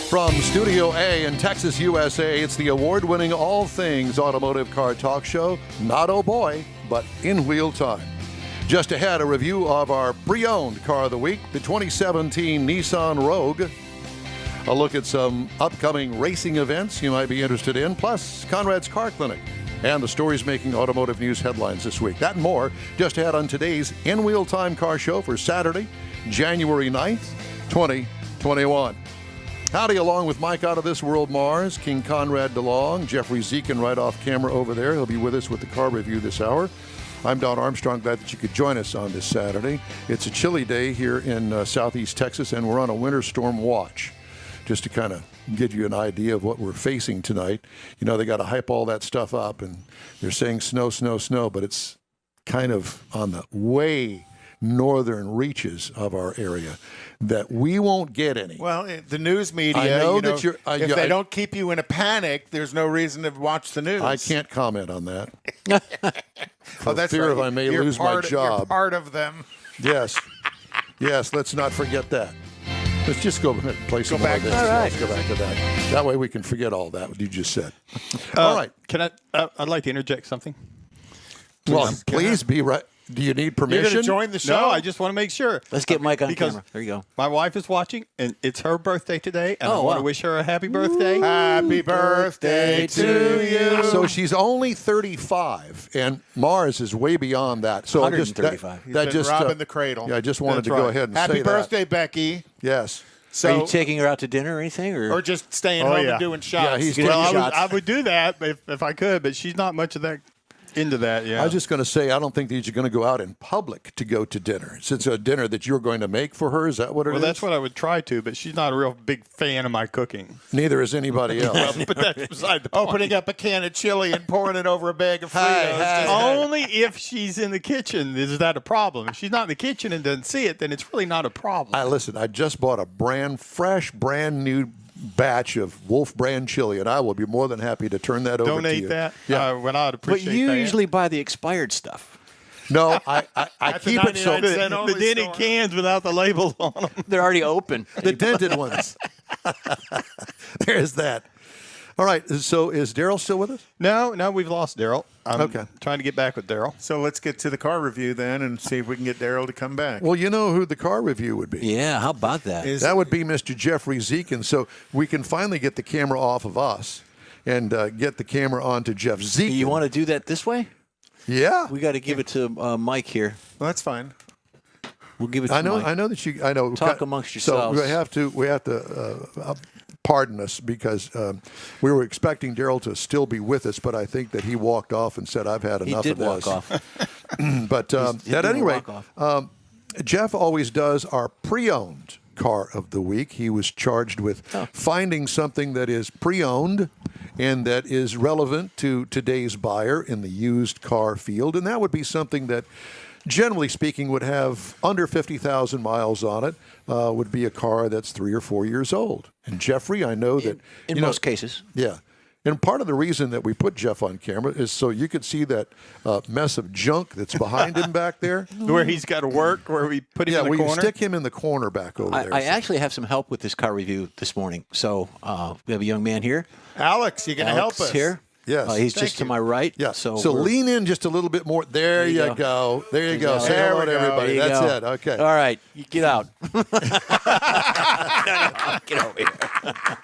From Studio A in Texas, USA, it's the award-winning all things automotive car talk show, not oh boy, but in Wheel Time. Just ahead, a review of our pre-owned car of the week, the 2017 Nissan Rogue. A look at some upcoming racing events you might be interested in, plus Conrad's Car Clinic and the stories making automotive news headlines this week. That and more just ahead on today's In Wheel Time car show for Saturday, January 9th, 2021. Howdy, along with Mike out of this world, Mars, King Conrad DeLong, Jeffrey Dziekan right off camera over there. He'll be with us with the car review this hour. I'm Don Armstrong, glad that you could join us on this Saturday. It's a chilly day here in southeast Texas, and we're on a winter storm watch. Just to kind of give you an idea of what we're facing tonight. You know, they got to hype all that stuff up, and they're saying snow, snow, snow, but it's kind of on the way northern reaches of our area that we won't get any. Well, the news media, I know that if they don't keep you in a panic, there's no reason to watch the news. I can't comment on that. For that's fear right. of I may You're lose my You're job. part of them. Yes. Yes, let's not forget that. Let's just go ahead and play some more of this. All right. Let's go back to that. That way we can forget all that, what you just said. All right. Can I'd like to interject something. Well, please be right. Do you need You're permission? going to join the show? No, I just want to make sure. Let's get Mike on Because camera. There you go. My wife is watching, and it's her birthday today, and I Oh, want wow. to wish her a happy birthday. Happy birthday to you. So she's only 35, and Mars is way beyond that. So 135. He's been robbing the cradle. Yeah, I just wanted That's to go right. ahead and Happy say birthday, Becky. that. Yes. So, Are you taking her out to dinner or anything? or just staying home and doing shots? Yeah, he's Well, taking shots. I would do that if I could, but she's not much of that into that. Yeah. I was just going to say, I don't think that you're going to go out in public to go to dinner. Since a dinner that you're going to make for her, is that what it is? Well, that's what I would try to, but she's not a real big fan of my cooking. Neither is anybody else. But that's beside the point. Opening up a can of chili and pouring it over a bag of Fritos. Hey, Just- Only if she's in the kitchen is that a problem. If she's not in the kitchen and doesn't see it, then it's really not a problem. Listen, I just bought a brand new batch of Wolf brand chili, and I will be more than happy to turn that over to you. Donate that. Yeah. When I'd But appreciate you that. usually buy the expired stuff. No, I keep it so 99 cent only the dented store. cans without the labels on them. They're already open. the dented ones. There's that. All right. So is Darryl still with us? No, we've lost Darryl. I'm Okay. trying to get back with Darryl. So let's get to the car review then and see if we can get Darryl to come back. Well, you know who the car review would be. Yeah, how about that? That would be Mr. Jeffrey Dziekan. So we can finally get the camera off of us and get the camera onto Jeff Dziekan. You want to do that this way? Yeah. We got to give it to Mike here. Well, that's fine. We'll give it to I know. Mike. I know that you. I know. Talk amongst yourselves. So we have to pardon us because we were expecting Darryl to still be with us, but I think that he walked off and said, "I've had He enough did of this." walk off. But He at did any rate, walk off. Jeff always does our pre-owned car of the week. He was charged with finding something that is pre-owned and that is relevant to today's buyer in the used car field, and that would be something that, generally speaking, would have under 50,000 miles on it, would be a car that's 3 or 4 years old. And Jeffrey, I know that In most cases. yeah. And part of the reason that we put Jeff on camera is so you could see that mess of junk that's behind him back there. Where he's got to work, where we put him Yeah, in the we corner. stick him in the corner back over there. I actually have some help with this car review this morning. So we have a young man here. Alex, you going to help Alex us? here. Yes. He's Thank just to you. my right. Yeah. So, So we're- lean in just a little bit more. There you go. There you There's go. Alex. Say There hello we to go. everybody. There you That's go. it. Okay. All right. You get out. Get over here.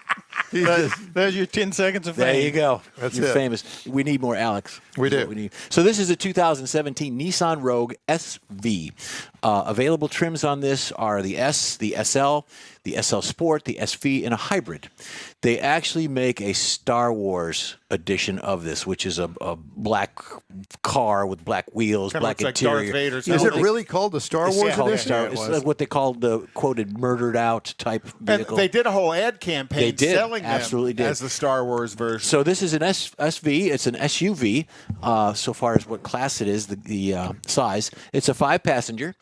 There's your 10 seconds of fame. There you go. That's You're it. famous. We need more Alex. We Is do. what we need. So this is a 2017 Nissan Rogue SV. Available trims on this are the S, the SL, the SL Sport, the SV, and a hybrid. They actually make a Star Wars edition of this, which is a black car with black wheels, Kinda black looks like interior. Darth Vader's Is helmet. it really called the Star It's Wars called edition? Star- Yeah, it it's was. what they call the quoted murdered out type And vehicle. they did a whole ad campaign They did. selling Absolutely them did. as the Star Wars version. So this is an SV. It's an SUV. So far as what class it is, the size. It's a 5-passenger.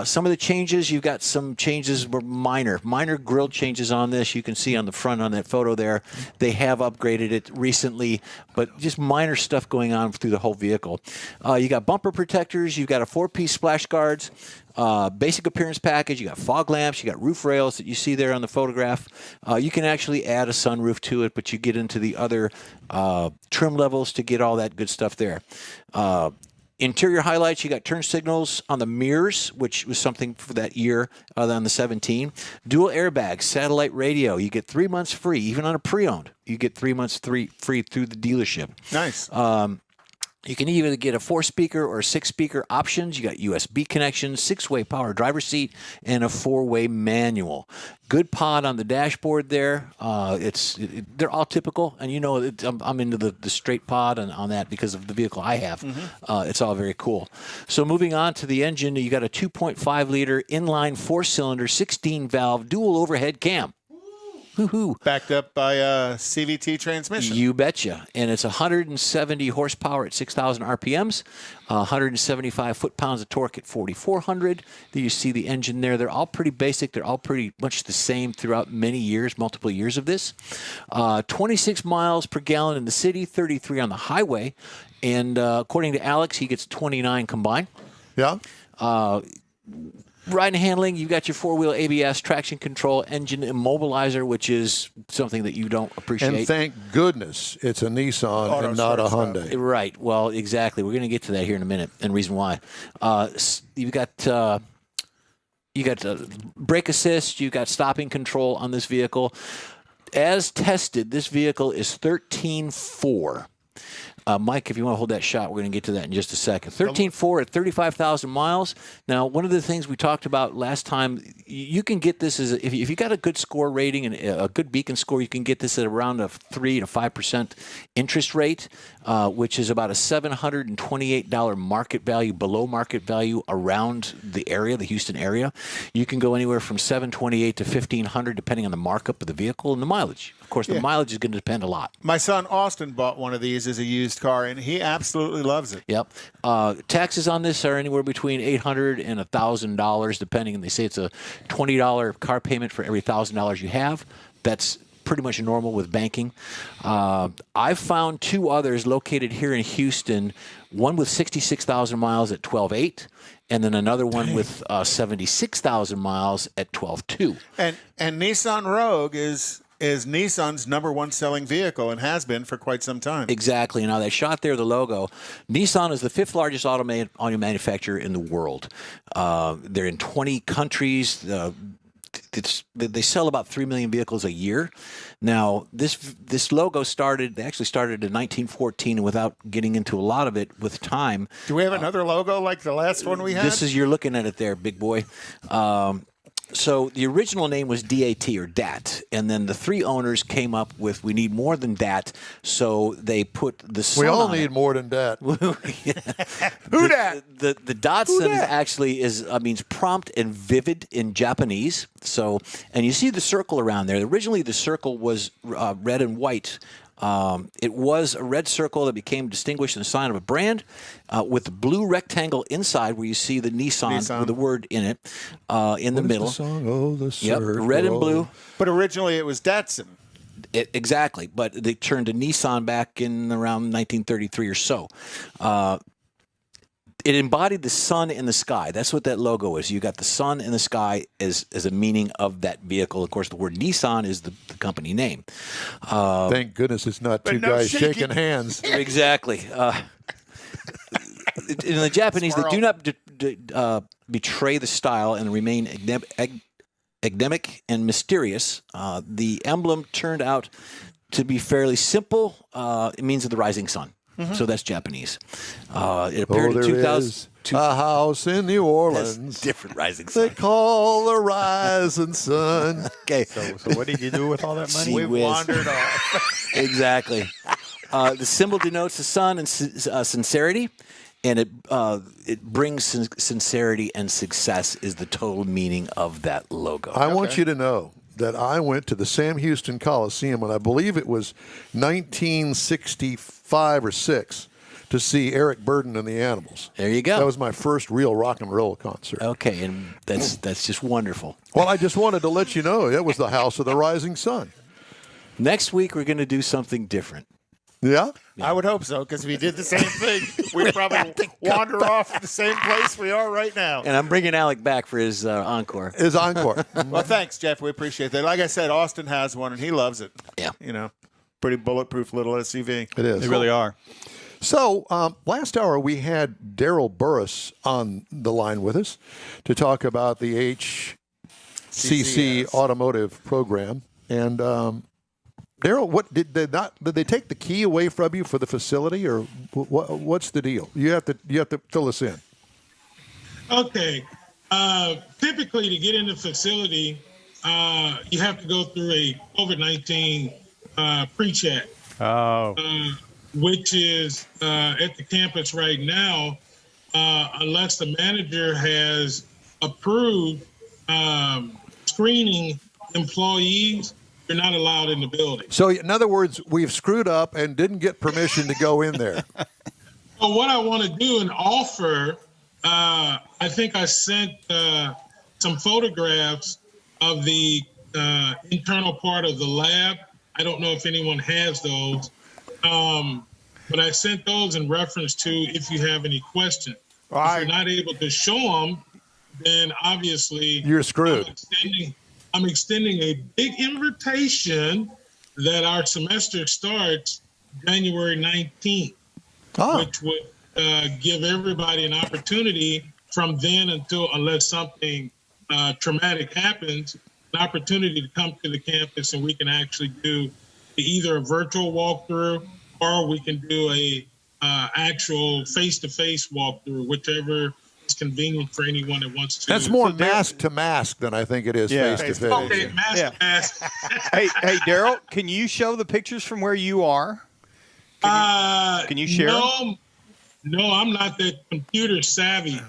Some of the changes, you've got some changes were minor grille changes on this. You can see on the front on that photo there. They have upgraded it recently, but just minor stuff going on through the whole vehicle. You got bumper protectors. You've got a 4-piece splash guards. Basic appearance package. You got fog lamps. You got roof rails that you see there on the photograph. You can actually add a sunroof to it, but you get into the other trim levels to get all that good stuff there. Interior highlights, you got turn signals on the mirrors, which was something for that year on the 17. Dual airbags, satellite radio. You get 3 months free, even on a pre-owned. You get 3 months free through the dealership. Nice. You can either get a 4-speaker or 6-speaker options. You got USB connections, 6-way power driver seat, and a 4-way manual. Good pod on the dashboard there. They're all typical, and I'm into the straight pod on that because of the vehicle I have. It's all very cool. So moving on to the engine, you got a 2.5-liter inline 4-cylinder, 16-valve dual overhead cam. Woo-hoo. Backed up by a CVT transmission. You betcha. And it's 170 horsepower at 6,000 RPMs, 175 foot-pounds of torque at 4,400. There you see the engine there. They're all pretty basic. They're all pretty much the same throughout many years, multiple years of this. 26 miles per gallon in the city, 33 on the highway. And according to Alex, he gets 29 combined. Yeah. Ride and handling, you've got your 4-wheel ABS, traction control, engine immobilizer, which is something that you don't appreciate. And thank goodness it's a Nissan and not a Hyundai. Right. Well, exactly. We're going to get to that here in a minute, and reason why. You've got brake assist. You've got stopping control on this vehicle. As tested, this vehicle is 13.4. Mike, if you want to hold that shot, we're going to get to that in just a second. 13.4 at 35,000 miles. Now, one of the things we talked about last time, you can get this if you got a good score rating and a good beacon score, you can get this at around a 3 to 5% interest rate, which is about a $728 market value, below market value around the area, the Houston area. You can go anywhere from $728 to $1,500 depending on the markup of the vehicle and the mileage. Of course, the mileage is going to depend a lot. My son Austin bought one of these as a used car, and he absolutely loves it. Yep. Taxes on this are anywhere between $800 and $1,000, depending. And they say it's a $20 car payment for every $1,000 you have. That's pretty much normal with banking. I've found 2 others located here in Houston, one with 66,000 miles at 12.8, and then another one with 76,000 miles at 12.2. And Nissan Rogue is Nissan's #1 selling vehicle and has been for quite some time. Exactly. Now, that shot there, the logo, Nissan is the 5th largest auto manufacturer in the world. They're in 20 countries. They sell about 3 million vehicles a year. Now, this logo they actually started in 1914, and without getting into a lot of it with time. Do we have another logo like the last one we had? You're looking at it there, big boy. So the original name was DAT or DAT, and then the 3 owners came up with, we need more than DAT, so they put the sun. We all need more than that. Who dat? The Datsun actually means prompt and vivid in Japanese. So, and you see the circle around there. Originally, the circle was red and white. It was a red circle that became distinguished and a sign of a brand with the blue rectangle inside where you see the Nissan. With the word in it in the middle. The song? Oh, the circle. Yep, red and blue. But originally it was Datsun. Exactly, but they turned to Nissan back in around 1933 or so. It embodied the sun in the sky. That's what that logo is. You got the sun in the sky as a meaning of that vehicle. Of course, the word Nissan is the company name. Thank goodness it's not 2 guys shaking hands. Exactly. In the Japanese, they do not betray the style and remain academic and mysterious. The emblem turned out to be fairly simple. It means of the rising sun. So that's Japanese. It appeared in 2000. A house in New Orleans. That's different rising sun. They call the rising sun. Okay. So what did you do with all that money? We wandered off. Exactly. The symbol denotes the sun and sincerity, and it brings sincerity and success is the total meaning of that logo. I want you to know that I went to the Sam Houston Coliseum, and I believe it was 1965 or 6, to see Eric Burdon and the Animals. There you go. That was my first real rock and roll concert. Okay, and that's just wonderful. Well, I just wanted to let you know it was the House of the Rising Sun. Next week, we're going to do something different. Yeah? I would hope so, because if he did the same thing, we'd probably wander off to the same place we are right now. And I'm bringing Alec back for his encore. His encore. Well, thanks, Jeff. We appreciate that. Like I said, Austin has one, and he loves it. Yeah. You know, pretty bulletproof little SUV. It is. They really are. So last hour we had Darryl Burris on the line with us to talk about the HCC Automotive program. And Darryl, what did they take the key away from you for the facility, or what's the deal? You have to fill us in. Okay. Typically, to get in the facility, you have to go through a COVID-19 pre-check. Oh. Which is at the campus right now, unless the manager has approved screening employees, you're not allowed in the building. So, in other words, we've screwed up and didn't get permission to go in there. So what I want to do and offer, I think I sent some photographs of the internal part of the lab. I don't know if anyone has those. But I sent those in reference to if you have any questions. If you're not able to show them, then obviously You're screwed. I'm extending a big invitation that our semester starts January 19th, which would give everybody an opportunity from then until, unless something traumatic happens, an opportunity to come to the campus, and we can actually do either a virtual walkthrough, or we can do a actual face-to-face walkthrough, whichever is convenient for anyone that wants to. That's more mask to mask than I think it is face to face. Okay, mask to mask. Hey, Darryl, can you show the pictures from where you are? Can you share? No, I'm not that computer savvy.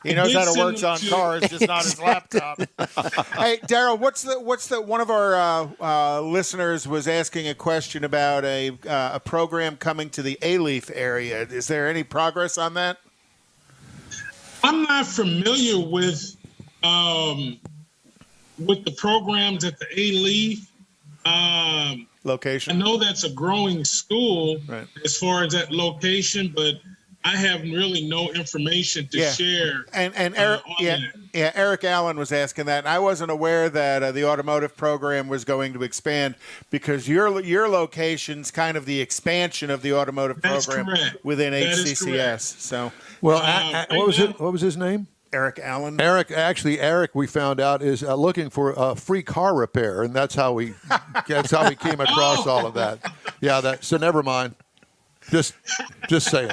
He knows how to work on cars, just not his laptop. Hey, Darryl, what's the one of our listeners was asking a question about a program coming to the A-Leaf area. Is there any progress on that? I'm not familiar with the programs at the A-Leaf. Location. I know that's a growing school as far as that location, but I have really no information to share. And Eric, Eric Allen was asking that, and I wasn't aware that the automotive program was going to expand, because your location's kind of the expansion of the automotive program within HCCS. So, well, what was his name? Eric Allen. Eric, we found out, is looking for a free car repair, and that's how we came across all of that. Yeah, so never mind. Just saying.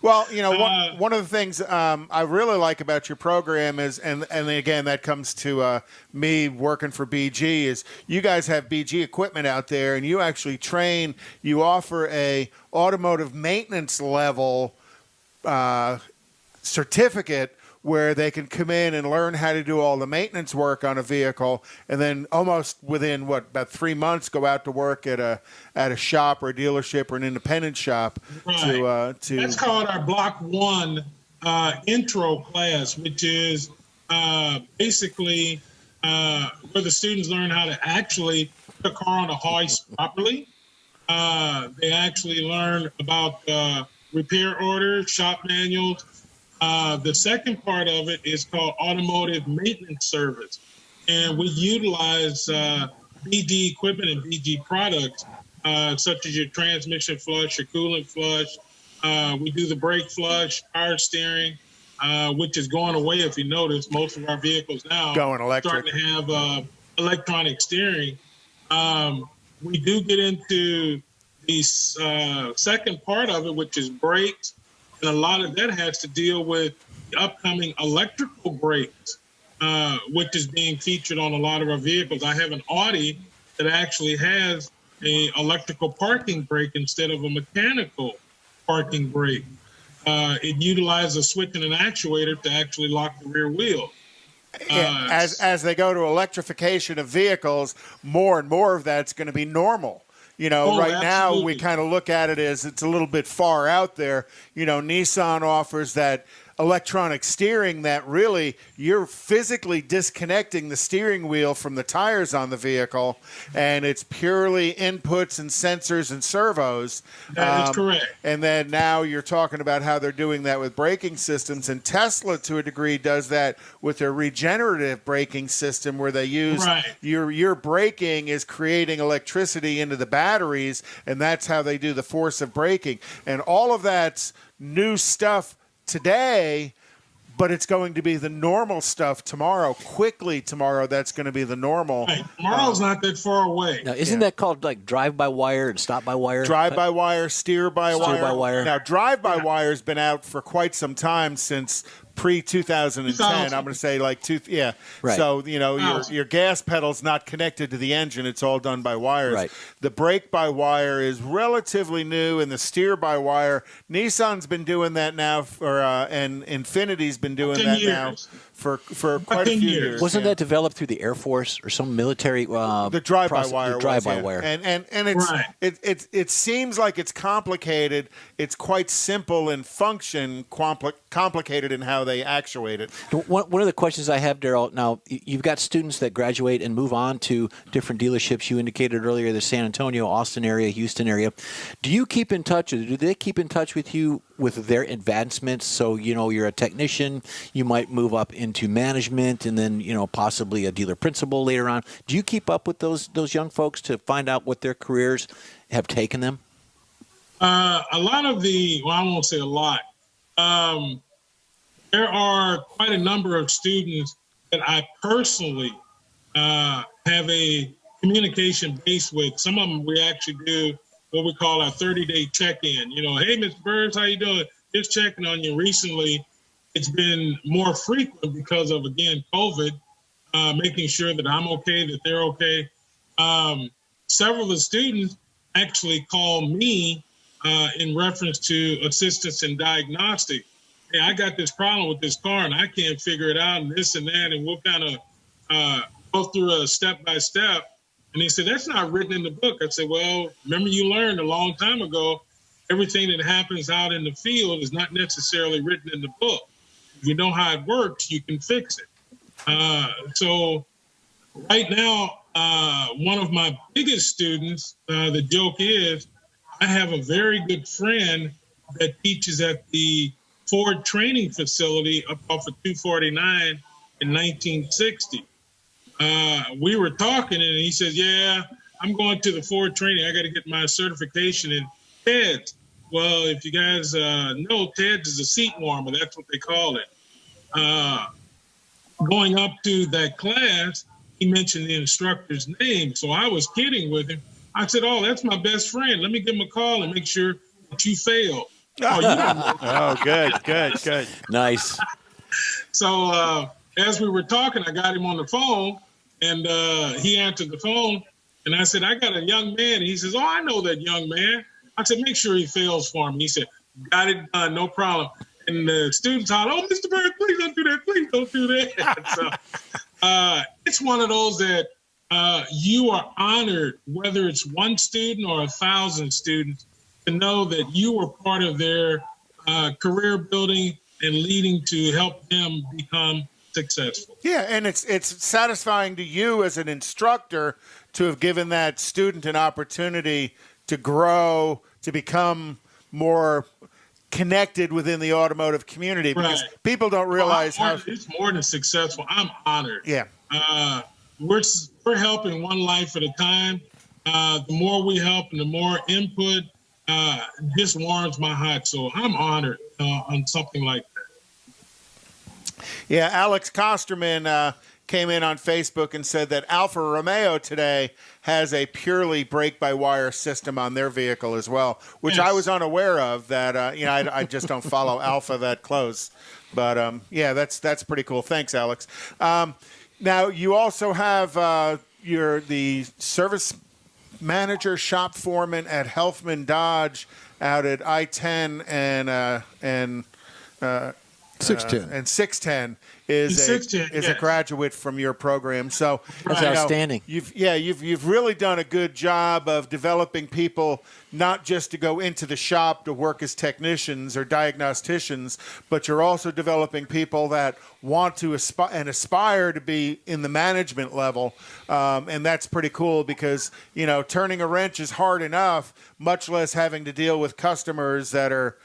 Well, you know, one of the things I really like about your program is, and again, that comes to me working for BG, is you guys have BG equipment out there, and you actually train, you offer a automotive maintenance level certificate where they can come in and learn how to do all the maintenance work on a vehicle, and then almost within about 3 months go out to work at a shop or a dealership or an independent shop. To that's called our Block 1 intro class, which is basically where the students learn how to actually put a car on a hoist properly. They actually learn about repair orders, shop manuals. The second part of it is called automotive maintenance service. And we utilize BG equipment and BG products, such as your transmission flush, your coolant flush. We do the brake flush, power steering, which is going away. If you notice, most of our vehicles now starting to have electronic steering. We do get into the second part of it, which is brakes. And a lot of that has to deal with the upcoming electrical brakes, which is being featured on a lot of our vehicles. I have an Audi that actually has an electrical parking brake instead of a mechanical parking brake. It utilizes a switch and an actuator to actually lock the rear wheel. As they go to electrification of vehicles, more and more of that's going to be normal. You know, now we kind of look at it as it's a little bit far out there. You know, Nissan offers that electronic steering that really you're physically disconnecting the steering wheel from the tires on the vehicle, and it's purely inputs and sensors and servos. That is correct. And then now you're talking about how they're doing that with braking systems, and Tesla to a degree does that with their regenerative braking system, where they use your braking is creating electricity into the batteries, and that's how they do the force of braking. And all of that's new stuff today, but it's going to be the normal stuff tomorrow. Quickly tomorrow, that's going to be the normal. Right. Tomorrow's not that far away. Now, isn't that called like drive-by-wire and stop-by-wire? Drive-by-wire, steer-by-wire. Steer-by-wire. Now, drive-by-wire has been out for quite some time, since pre-2010. I'm going to say like Right. So, your gas pedal's not connected to the engine. It's all done by wires. Right. The brake-by-wire is relatively new, and the steer-by-wire, Nissan's been doing that now, and Infinity's been doing that now for quite a few years. Wasn't that developed through the Air Force or some military the drive-by-wire? The drive-by-wire. And it's it seems like it's complicated. It's quite simple in function, complicated in how they actuate it. One of the questions I have, Darryl, now you've got students that graduate and move on to different dealerships. You indicated earlier the San Antonio, Austin area, Houston area. Do you keep in touch, or do they keep in touch with you with their advancements? So, you're a technician, you might move up into management, and then, possibly a dealer principal later on. Do you keep up with those young folks to find out what their careers have taken them? A lot of I won't say a lot. There are quite a number of students that I personally have a communication base with. Some of them we actually do what we call our 30-day check-in. Hey, Mr. Burris, how you doing? Just checking on you. Recently, it's been more frequent because of, again, COVID, making sure that I'm okay, that they're okay. Several of the students actually call me in reference to assistance in diagnostic. Hey, I got this problem with this car and I can't figure it out, and this and that, and we'll kind of go through a step-by-step. And he said, that's not written in the book. I said, well, remember you learned a long time ago, everything that happens out in the field is not necessarily written in the book. If you know how it works, you can fix it. So right now, one of my biggest students, the joke is, I have a very good friend that teaches at the Ford training facility up off of 249 in 1960. We were talking, and he says, yeah, I'm going to the Ford training. I got to get my certification in TEDS. Well, if you guys know, TEDS is a seat warmer. That's what they call it. Going up to that class, he mentioned the instructor's name. So I was kidding with him. I said, oh, that's my best friend. Let me give him a call and make sure that you failed. Oh, you don't know. Oh, good. Nice. So as we were talking, I got him on the phone, and he answered the phone. And I said, I got a young man. And he says, oh, I know that young man. I said, make sure he fails for me. He said, got it done, no problem. And the students hollered, oh, Mr. Bird, please don't do that. Please don't do that. So it's one of those that you are honored, whether it's one student or 1,000 students, to know that you were part of their career building and leading to help them become successful. Yeah, and it's satisfying to you as an instructor to have given that student an opportunity to grow, to become more connected within the automotive community, because people don't realize how it's more than successful. I'm honored. Yeah. We're helping one life at a time. The more we help and the more input, this warms my heart. So I'm honored on something like that. Yeah, Alex Kosterman came in on Facebook and said that Alfa Romeo today has a purely brake-by-wire system on their vehicle as well, which I was unaware of. That I just don't follow Alfa that close, but yeah, that's pretty cool. Thanks, Alex. Now you also have the service manager, shop foreman at Helfman Dodge out at I-10 and 610. And 610 is a graduate from your program. So that's outstanding. You've really done a good job of developing people not just to go into the shop to work as technicians or diagnosticians, but you're also developing people that want to aspire to be in the management level. And that's pretty cool because, turning a wrench is hard enough, much less having to deal with customers that are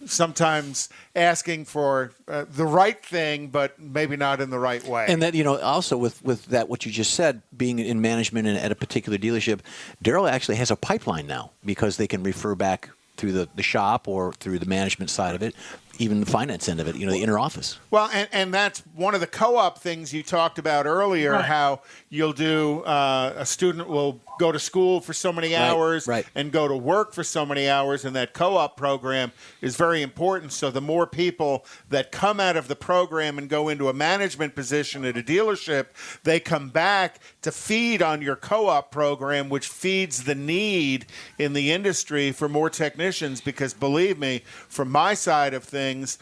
sometimes asking for the right thing, but maybe not in the right way. And that, also with that, what you just said, being in management and at a particular dealership, Darryl actually has a pipeline now because they can refer back through the shop or through the management side of it, even the finance end of it, the inner office. Well, and that's one of the co-op things you talked about earlier, right. How you'll do a student will go to school for so many hours and go to work for so many hours, and that co-op program is very important. So the more people that come out of the program and go into a management position at a dealership, they come back to feed on your co-op program, which feeds the need in the industry for more technicians, because believe me, from my side of things,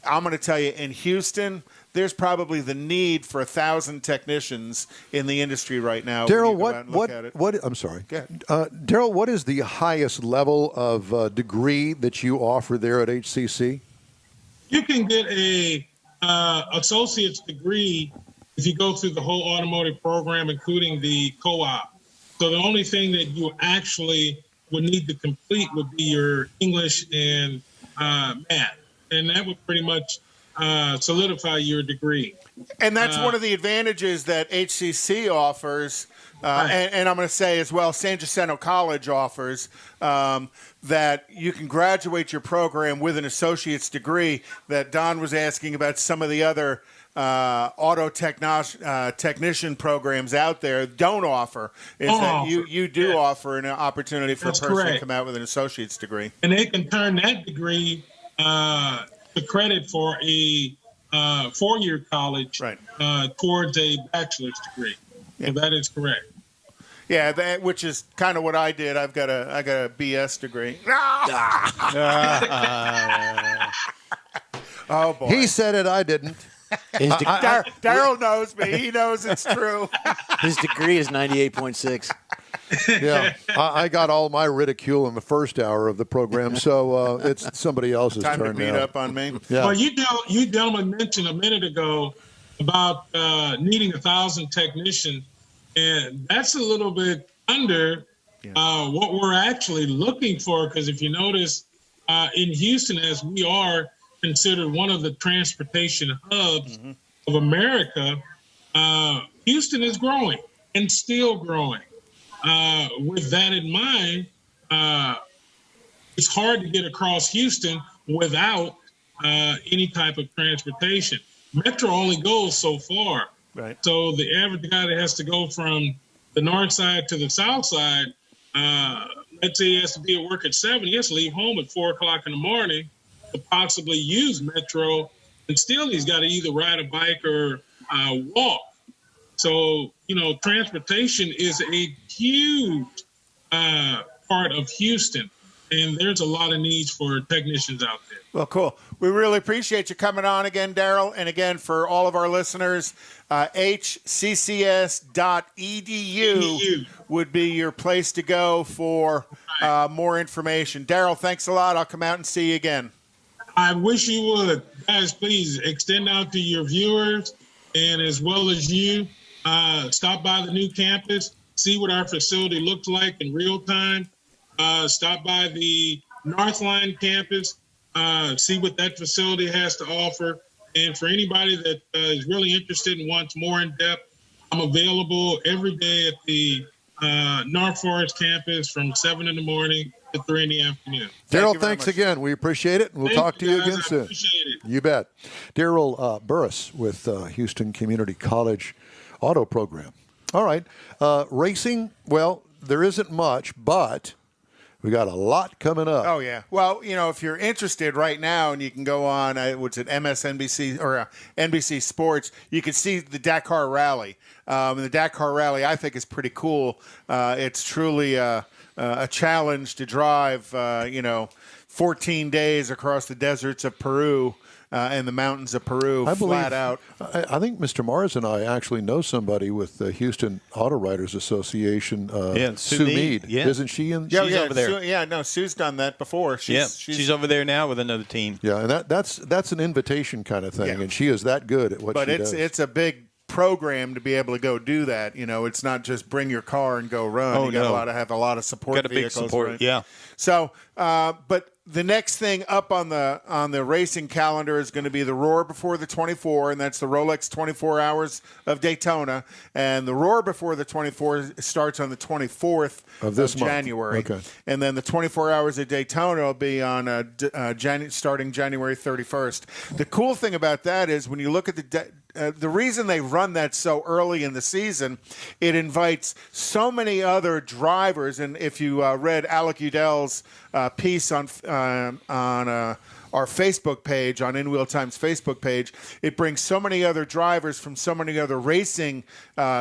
I'm going to tell you, in Houston, there's probably the need for 1,000 technicians in the industry right now. Darryl, what? I'm sorry. Darryl, what is the highest level of degree that you offer there at HCC? You can get a associate's degree if you go through the whole automotive program, including the co-op. So the only thing that you actually would need to complete would be your English and math, and that would pretty much solidify your degree. And that's one of the advantages that HCC offers, and I'm going to say as well, San Jacinto College offers, that you can graduate your program with an associate's degree. That Don was asking about some of the other auto technician programs out there don't offer, is that you do offer an opportunity for a person to come out with an associate's degree. And they can turn that degree to credit for a 4-year college towards a bachelor's degree. Yeah. So that is correct. Yeah, which is kind of what I did. I got a BS degree. Oh boy. He said it, I didn't. Darryl knows me. He knows it's true. His degree is 98.6. Yeah, I got all my ridicule in the first hour of the program, so it's somebody else's turn now. Time to beat up on me. Yeah. Well, you gentlemen mentioned a minute ago about needing 1,000 technicians, and that's a little bit under what we're actually looking for, because if you notice, in Houston, as we are considered one of the transportation hubs of America, Houston is growing and still growing. With that in mind, it's hard to get across Houston without any type of transportation. Metro only goes so far. Right. So the average guy that has to go from the north side to the south side, let's say he has to be at work at 7, he has to leave home at 4 o'clock in the morning to possibly use Metro, and still he's got to either ride a bike or walk. So, transportation is a huge part of Houston, and there's a lot of needs for technicians out there. Well, cool. We really appreciate you coming on again, Darryl. And again, for all of our listeners, hccs.edu would be your place to go for more information. Darryl, thanks a lot. I'll come out and see you again. I wish you would. Guys, please extend out to your viewers, and as well as you, stop by the new campus, see what our facility looks like in real time. Stop by the Northline campus, see what that facility has to offer. And for anybody that is really interested and wants more in depth, I'm available every day at the North Forest campus from 7 in the morning to 3 in the afternoon. Darryl, thanks again. We appreciate it. We'll talk to you again soon. Appreciate it. You bet. Darryl Burris with Houston Community College Auto Program. All right. Racing, well, there isn't much, but we got a lot coming up. Oh, yeah. Well, if you're interested right now, and you can go on, what's it, MSNBC or NBC Sports, you can see the Dakar Rally. The Dakar Rally, I think, is pretty cool. It's truly a challenge to drive, 14 days across the deserts of Peru and the mountains of Peru, I believe, flat out. I think Mr. Mars and I actually know somebody with the Houston Auto Writers Association. Sue Mead. Yeah. Isn't she in? She's over there. Sue's done that before. She's over there now with another team. Yeah, and that's an invitation kind of thing, and she is that good at what she does. But it's a big program to be able to go do that. It's not just bring your car and go run. You got to have a lot of support. Got a vehicles, big support. right? Yeah. So, but the next thing up on the racing calendar is going to be the Roar Before the 24, and that's the Rolex 24 Hours of Daytona. And the Roar Before the 24 starts on the 24th of this month. January. Okay. And then the 24 Hours of Daytona will be on starting January 31st. The cool thing about that is when you look at the reason they run that so early in the season, it invites so many other drivers. And if you read Alec Udell's piece on our Facebook page, on In Wheel Time's Facebook page, it brings so many other drivers from so many other racing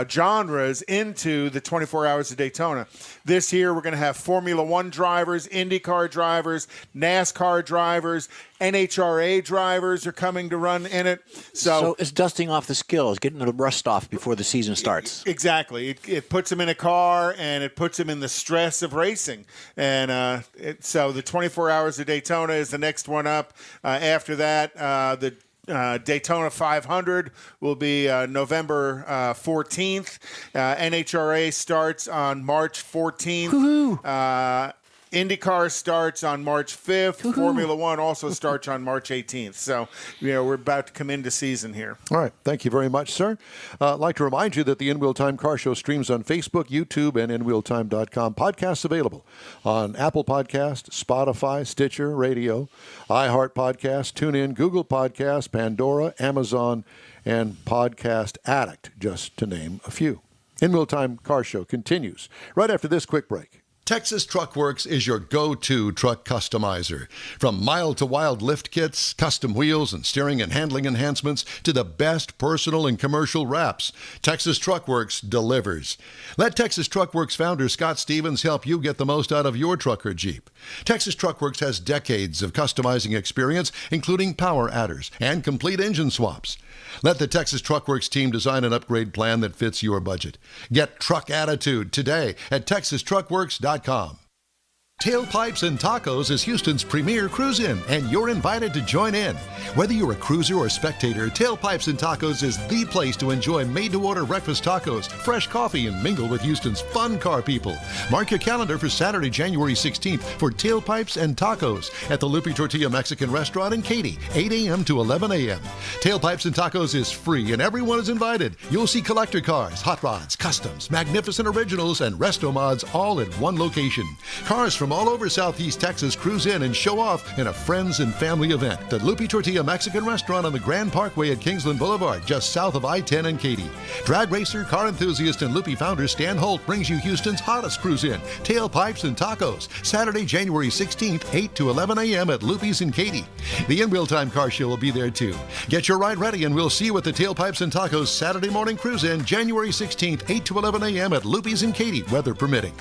genres into the 24 Hours of Daytona. This year, we're going to have Formula One drivers, IndyCar drivers, NASCAR drivers, NHRA drivers are coming to run in it. So it's dusting off the skills, getting the rust off before the season starts. Exactly. It puts them in a car, and it puts them in the stress of racing. And so the 24 Hours of Daytona is the next one up. After that, the Daytona 500 will be November 14th. NHRA starts on March 14th. IndyCar starts on March 5th. Woo-hoo. Formula One also starts on March 18th. So, we're about to come into season here. All right. Thank you very much, sir. I'd like to remind you that the In Wheel Time Car Show streams on Facebook, YouTube, and InWheelTime.com. Podcasts available on Apple Podcast, Spotify, Stitcher, Radio, iHeart Podcast, TuneIn, Google Podcast, Pandora, Amazon, and Podcast Addict, just to name a few. In Wheel Time Car Show continues right after this quick break. Texas Truck Works is your go-to truck customizer. From mild-to-wild lift kits, custom wheels, and steering and handling enhancements to the best personal and commercial wraps, Texas Truck Works delivers. Let Texas Truck Works founder Scott Stevens help you get the most out of your truck or Jeep. Texas Truck Works has decades of customizing experience, including power adders and complete engine swaps. Let the Texas Truck Works team design an upgrade plan that fits your budget. Get truck attitude today at TexasTruckWorks.com. Tailpipes and Tacos is Houston's premier cruise-in, and you're invited to join in. Whether you're a cruiser or spectator, Tailpipes and Tacos is the place to enjoy made-to-order breakfast tacos, fresh coffee, and mingle with Houston's fun car people. Mark your calendar for Saturday, January 16th for Tailpipes and Tacos at the Lupe Tortilla Mexican Restaurant in Katy, 8 a.m. to 11 a.m. Tailpipes and Tacos is free, and everyone is invited. You'll see collector cars, hot rods, customs, magnificent originals, and resto mods all at one location. Cars from all over Southeast Texas cruise in and show off in a friends and family event. The Lupe Tortilla Mexican Restaurant on the Grand Parkway at Kingsland Boulevard, just south of I-10 and Katy. Drag racer, car enthusiast, and Lupe founder Stan Holt brings you Houston's hottest cruise in, Tailpipes and Tacos, Saturday, January 16th, 8 to 11 a.m. at Lupe's in Katy. The In Wheel Time Car Show will be there too. Get your ride ready, and we'll see you at the Tailpipes and Tacos Saturday morning cruise in, January 16th, 8 to 11 a.m. at Lupe's in Katy, weather permitting.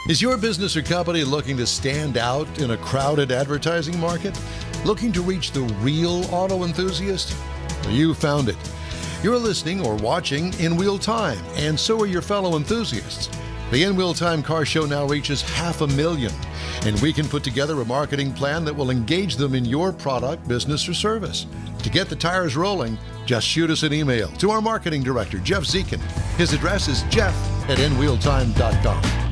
Is your business or company looking to stand out in a crowded advertising market? Looking to reach the real auto enthusiast? Well, you found it. You're listening or watching In Wheel Time, and so are your fellow enthusiasts. The In Wheel Time Car Show now reaches 500,000, and we can put together a marketing plan that will engage them in your product, business, or service. To get the tires rolling, just shoot us an email to our marketing director, Jeff Dziekan. His address is jeff@inwheeltime.com.